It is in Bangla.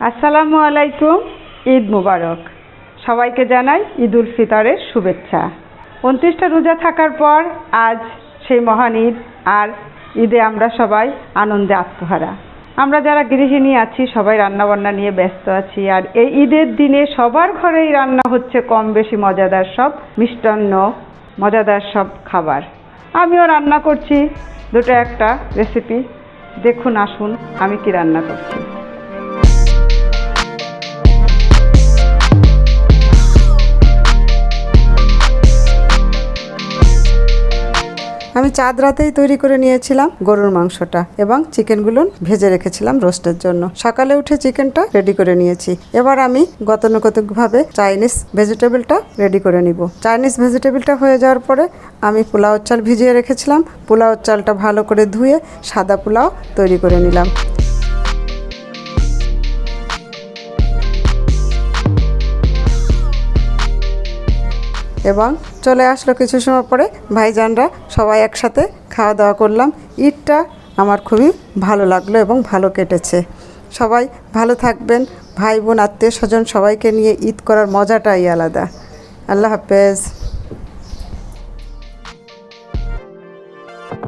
আসসালামু আলাইকুম। ঈদ মুবারক। সবাইকে জানাই ঈদ উল ফিতরের শুভেচ্ছা। ২৯টা রোজা থাকার পর আজ সেই মহান ঈদ। আর ঈদে আমরা সবাই আনন্দে আত্মহারা। আমরা যারা গৃহিণী আছি সবাই রান্নাবান্না নিয়ে ব্যস্ত আছি। আর এই ঈদের দিনে সবার ঘরেই রান্না হচ্ছে কম বেশি মজাদার সব মিষ্টান্ন, মজাদার সব খাবার। আমিও রান্না করছি দুটো একটা রেসিপি। দেখুন, আসুন আমি কি রান্না করছি। আমি চাঁদ রাতেই তৈরি করে নিয়েছিলাম গরুর মাংসটা এবং চিকেনগুলো ভেজে রেখেছিলাম রোস্টের জন্য। সকালে উঠে চিকেনটা রেডি করে নিয়েছি। এবার আমি গতানুগতিকভাবে চাইনিজ ভেজিটেবলটা রেডি করে নিব। চাইনিজ ভেজিটেবলটা হয়ে যাওয়ার পরে আমি পোলাও চাল ভিজিয়ে রেখেছিলাম। পোলাও চালটা ভালো করে ধুয়ে সাদা পোলাও তৈরি করে নিলাম। এবং চলে আসলো কিছু সময় পরে ভাইজানরা সবাই একসাথে খাওয়া দাওয়া করলাম। ঈদটা আমার খুবই ভালো লাগলো এবং ভালো কেটেছে। সবাই ভালো থাকবেন। ভাই বোন আত্মীয় স্বজন সবাইকে নিয়ে ঈদ করার মজাটাই আলাদা। আল্লাহ হাফেজ।